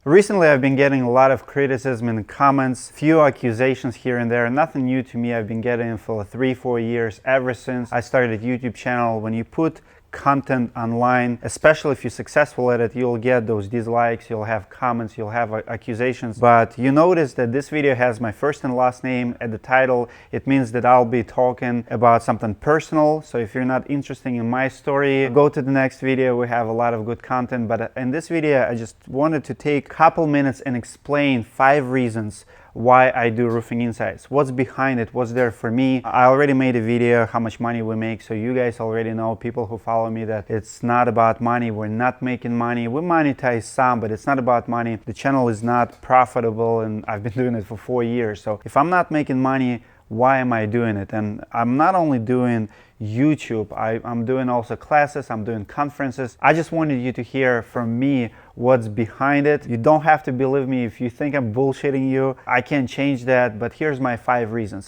Recently, I've been getting a lot of criticism in the comments, few accusations here and there. Nothing new to me. I've been getting it for 3-4 years, ever since I started a YouTube channel. When you put content online, especially if you're successful at it, you'll get those dislikes, you'll have comments, you'll have accusations. But you notice that this video has my first and last name at the title. It means that I'll be talking about something personal. So if you're not interested in my story, go to the next video. We have a lot of good content. But in this video, I just wanted to take a couple minutes and explain 5 reasons why I do roofing insights, what's behind it, what's there for me. I already made a video how much money we make, so you guys already know, people who follow me, that it's not about money. We're not making money. We monetize some, but it's not about money. The channel is not profitable, and I've been doing it for 4 years. So if I'm not making money, why am I doing it? And I'm not only doing YouTube, I'm doing also classes, I'm doing conferences. I just wanted you to hear from me what's behind it. You don't have to believe me if you think I'm bullshitting you. I can't change that, but here's my 5 reasons.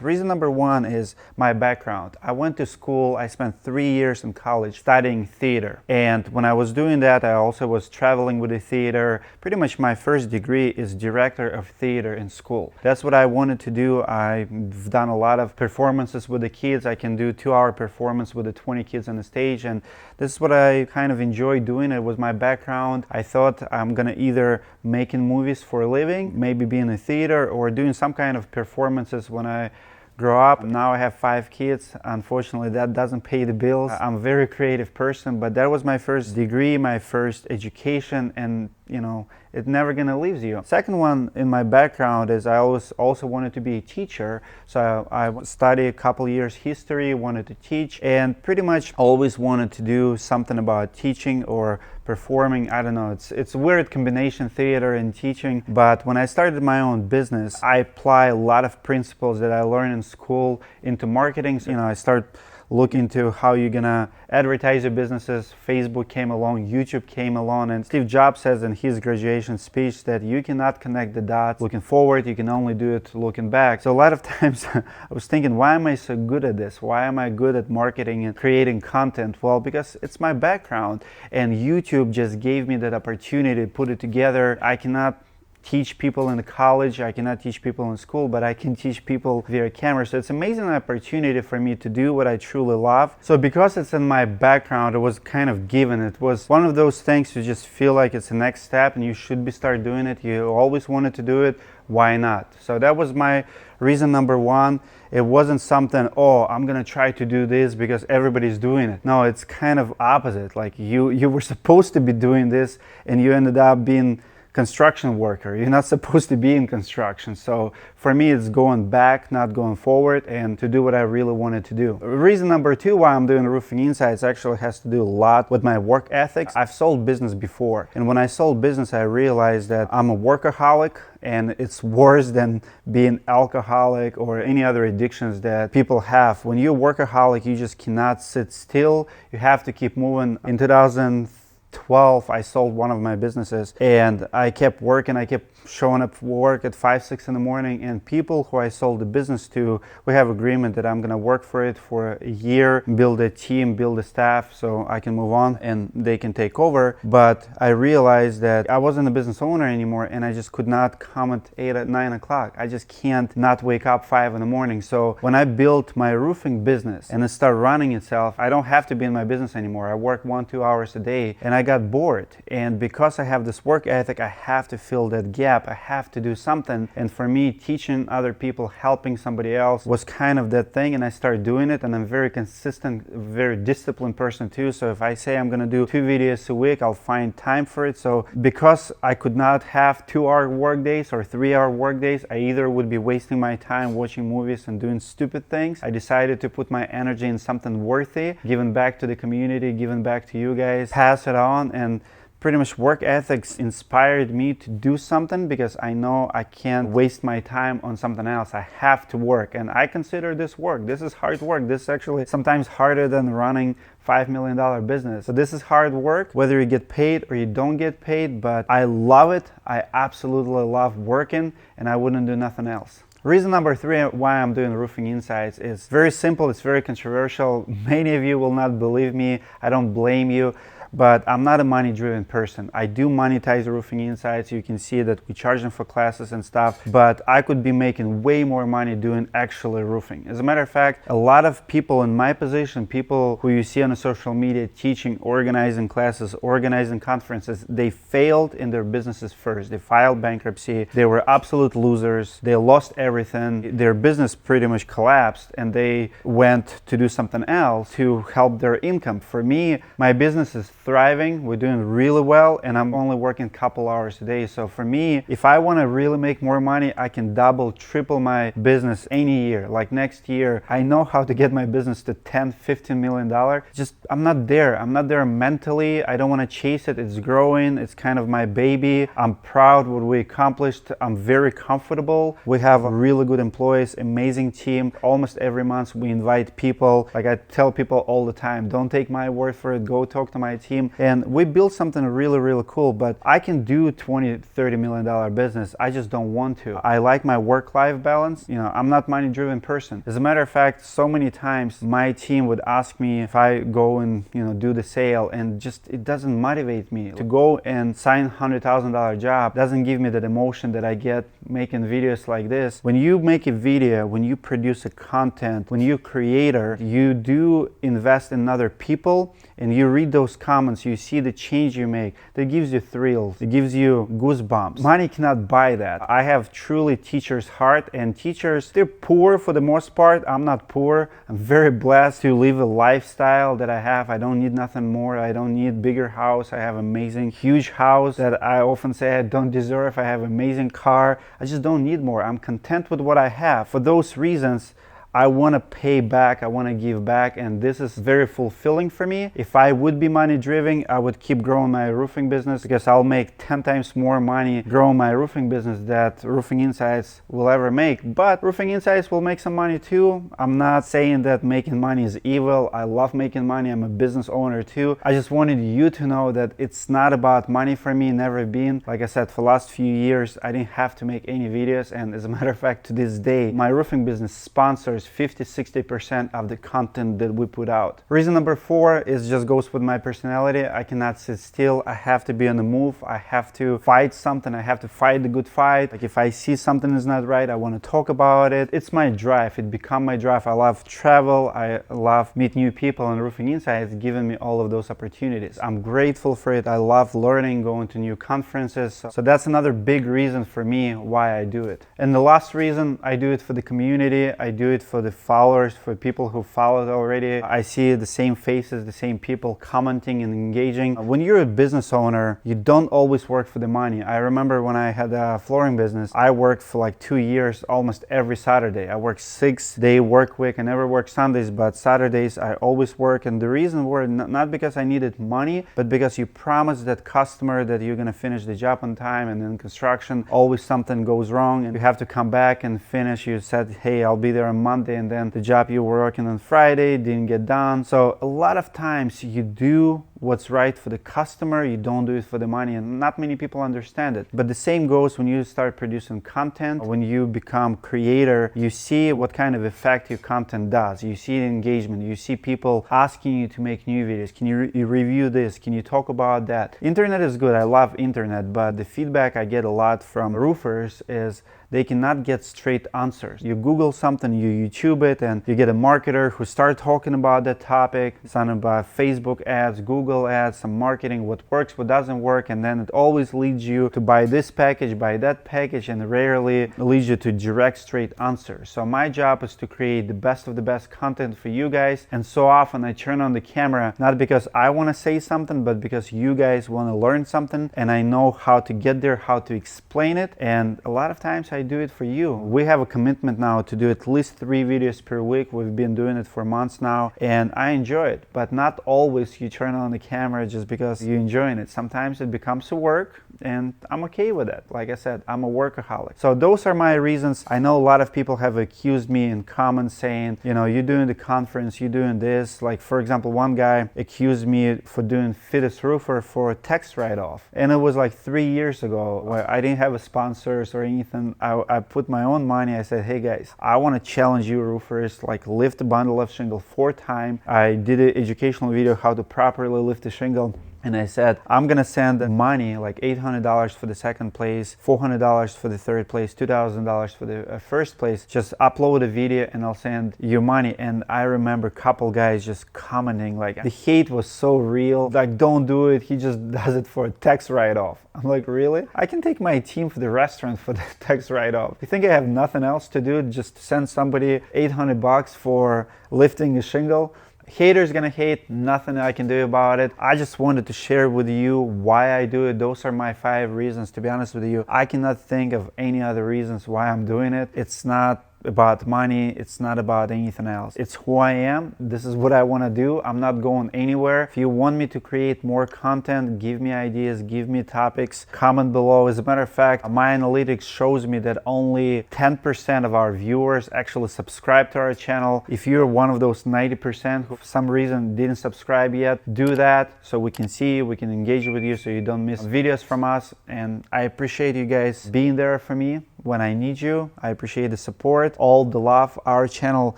Reason number 1 is my background. I went to school, I spent 3 years in college studying theater. And when I was doing that, I also was traveling with the theater. Pretty much my first degree is director of theater in school. That's what I wanted to do. I've done a lot of performances with the kids. I can do 2-hour performance with the 20 kids on the stage. And this is what I kind of enjoy doing. It was my background. I thought I'm gonna either making movies for a living, maybe be in a theater, or doing some kind of performances when I grow up. Now I have 5 kids. Unfortunately, that doesn't pay the bills. I'm a very creative person, but that was my first degree, my first education, and you know, it never gonna leave you. Second one in my background is I always also wanted to be a teacher. So I studied a couple years history, wanted to teach, and pretty much always wanted to do something about teaching or performing. I don't know, it's a weird combination, theater and teaching. But when I started my own business, I apply a lot of principles that I learned in school into marketing. So, you know, I start look into how you're gonna advertise your businesses. Facebook came along, YouTube came along, and Steve Jobs says in his graduation speech that you cannot connect the dots looking forward, you can only do it looking back. So a lot of times I was thinking, why am I so good at this? Why am I good at marketing and creating content? Well, because it's my background, and YouTube just gave me that opportunity to put it together. I cannot teach people in college, I cannot teach people in school, but I can teach people via camera. So it's an amazing opportunity for me to do what I truly love. So because it's in my background, it was kind of given. It was one of those things you just feel like it's the next step and you should be start doing it. You always wanted to do it, why not? So that was my reason number 1. It wasn't something, oh, I'm gonna try to do this because everybody's doing it. No, it's kind of opposite. Like you were supposed to be doing this and you ended up being construction worker. You're not supposed to be in construction. So for me, it's going back, not going forward, and to do what I really wanted to do. Reason number 2 why I'm doing roofing insights actually has to do a lot with my work ethics. I've sold business before, and when I sold business, I realized that I'm a workaholic, and it's worse than being alcoholic or any other addictions that people have. When you're a workaholic, you just cannot sit still. You have to keep moving. In 2012, I sold one of my businesses, and I kept working. I kept showing up for work at 5-6 in the morning, and people who I sold the business to, we have agreement that I'm gonna work for it for a year, build a team, build a staff so I can move on and they can take over. But I realized that I wasn't a business owner anymore, and I just could not come at 8 at 9 o'clock. I just can't not wake up 5 in the morning. So when I built my roofing business and it started running itself, I don't have to be in my business anymore. I work 1-2 hours a day, and I got bored. And because I have this work ethic, I have to fill that gap. I have to do something. And for me, teaching other people, helping somebody else was kind of that thing. And I started doing it, and I'm very consistent, very disciplined person too. So if I say I'm gonna do 2 videos a week, I'll find time for it. So because I could not have 2-hour work days or 3-hour work days, I either would be wasting my time watching movies and doing stupid things. I decided to put my energy in something worthy, giving back to the community, giving back to you guys, pass it on. And pretty much work ethics inspired me to do something, because I know I can't waste my time on something else. I have to work, and I consider this work. This is hard work. This is actually sometimes harder than running $5 million business. So this is hard work, whether you get paid or you don't get paid, but I love it. I absolutely love working, and I wouldn't do nothing else. Reason number 3 why I'm doing Roofing Insights is very simple, it's very controversial. Many of you will not believe me, I don't blame you. But I'm not a money-driven person. I do monetize Roofing Insights. You can see that we charge them for classes and stuff, but I could be making way more money doing actually roofing. As a matter of fact, a lot of people in my position, people who you see on the social media teaching, organizing classes, organizing conferences, they failed in their businesses first. They filed bankruptcy. They were absolute losers. They lost everything. Their business pretty much collapsed, and they went to do something else to help their income. For me, my business is thriving, we're doing really well, and I'm only working a couple hours a day. So for me, if I want to really make more money, I can double, triple my business any year. Like next year, I know how to get my business to $10-15 million. Just, I'm not there mentally. I don't want to chase it. It's growing. It's kind of my baby. I'm proud what we accomplished. I'm very comfortable. We have really good employees, amazing team. Almost every month we invite people. Like I tell people all the time, don't take my word for it. Go talk to my team. And we built something really cool, but I can do $20-30 million business. I just don't want to. I like my work-life balance. You know, I'm not money-driven person. As a matter of fact, so many times my team would ask me if I go and, you know, do the sale, and just it doesn't motivate me. To go and sign $100,000 job doesn't give me that emotion that I get making videos like this. When you make a video, when you produce a content, when you're a creator, you do invest in other people, and you read those comments, you see the change you make. That gives you thrills. It gives you goosebumps. Money cannot buy that. I have truly teacher's heart, and teachers, they're poor for the most part. I'm not poor. I'm very blessed to live a lifestyle that I have. I don't need nothing more. I don't need bigger house. I have amazing, huge house that I often say I don't deserve. I have amazing car. I just don't need more. I'm content with what I have. For those reasons, I want to pay back, I want to give back, and this is very fulfilling for me. If I would be money driven, I would keep growing my roofing business, because I'll make 10 times more money growing my roofing business that Roofing Insights will ever make. But Roofing Insights will make some money too. I'm not saying that making money is evil. I love making money. I'm a business owner too. I just wanted you to know that it's not about money for me, never been. Like I said, for the last few years, I didn't have to make any videos, and as a matter of fact, to this day, my roofing business sponsors 50-60% of the content that we put out. Reason number 4 is just goes with my personality. I cannot sit still. I have to be on the move. I have to fight something. I have to fight the good fight. Like if I see something is not right, I want to talk about it. It's my drive. It become my drive. I love travel. I love meet new people, and Roofing Insights has given me all of those opportunities. I'm grateful for it. I love learning, going to new conferences. So that's another big reason for me why I do it. And the last reason, I do it for the community. I do it for the followers, for people who followed already. I see the same faces, the same people commenting and engaging. When you're a business owner, you don't always work for the money. I remember when I had a flooring business, I worked for like 2 years almost every Saturday. I worked 6-day work week. I never worked Sundays, but Saturdays I always work. And the reason were not because I needed money, but because you promise that customer that you're gonna finish the job on time, and in construction always something goes wrong and you have to come back and finish. You said, hey, I'll be there on Monday, and then the job you were working on Friday didn't get done. So a lot of times you do what's right for the customer, you don't do it for the money, and not many people understand it. But the same goes when you start producing content. When you become creator, you see what kind of effect your content does. You see engagement, you see people asking you to make new videos. Can you review this? Can you talk about that? Internet is good, I love internet, but the feedback I get a lot from roofers is they cannot get straight answers. You Google something, you YouTube it, and you get a marketer who starts talking about that topic, something about Facebook ads, Google ads, some marketing, what works, what doesn't work, and then it always leads you to buy this package, buy that package, and rarely leads you to direct, straight answers. So my job is to create the best of the best content for you guys, and so often I turn on the camera, not because I want to say something, but because you guys want to learn something, and I know how to get there, how to explain it, and a lot of times I do it for you. We have a commitment now to do at least 3 videos per week. We've been doing it for months now, and I enjoy it, but not always you turn on the camera just because you're enjoying it. Sometimes it becomes a work, and I'm okay with it. Like I said, I'm a workaholic. So those are my reasons. I know a lot of people have accused me in comments saying, you know, you're doing the conference, you're doing this. Like, for example, one guy accused me for doing Fittest Roofer for a tax write-off. And it was like 3 years ago where I didn't have a sponsors or anything. I put my own money. I said, hey guys, I want to challenge you roofers, like lift a bundle of shingle 4 times. I did an educational video how to properly lift a shingle. And I said, I'm gonna send money, like $800 for the second place, $400 for the third place, $2,000 for the first place. Just upload a video and I'll send you money. And I remember a couple guys just commenting, like, the hate was so real. Like, don't do it. He just does it for a tax write-off. I'm like, really? I can take my team for the restaurant for the tax write-off. You think I have nothing else to do? Just send somebody $800 for lifting a shingle? Haters gonna hate, nothing I can do about it. I just wanted to share with you why I do it. Those are my 5 reasons. To be honest with you, I cannot think of any other reasons why I'm doing it. It's not about money, it's not about anything else. It's who I am. This is what I want to do. I'm not going anywhere. If you want me to create more content, give me ideas, give me topics, comment below. As a matter of fact, my analytics shows me that only 10% of our viewers actually subscribe to our channel. If you're one of those 90% who for some reason didn't subscribe yet, do that so we can see you, we can engage with you so you don't miss videos from us. And I appreciate you guys being there for me when I need you. I appreciate the support, all the love. Our channel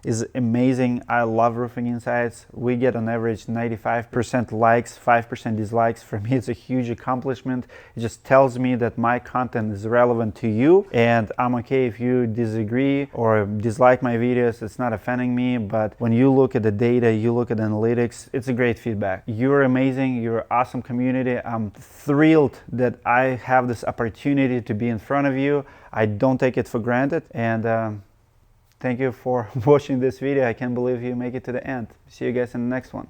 is amazing. I love Roofing Insights. We get on average 95% likes, 5% dislikes. For me, it's a huge accomplishment. It just tells me that my content is relevant to you, and I'm okay if you disagree or dislike my videos. It's not offending me, but when you look at the data, you look at the analytics, it's a great feedback. You're amazing. You're an awesome community. I'm thrilled that I have this opportunity to be in front of you. I don't take it for granted, and thank you for watching this video. I can't believe you make it to the end. See you guys in the next one.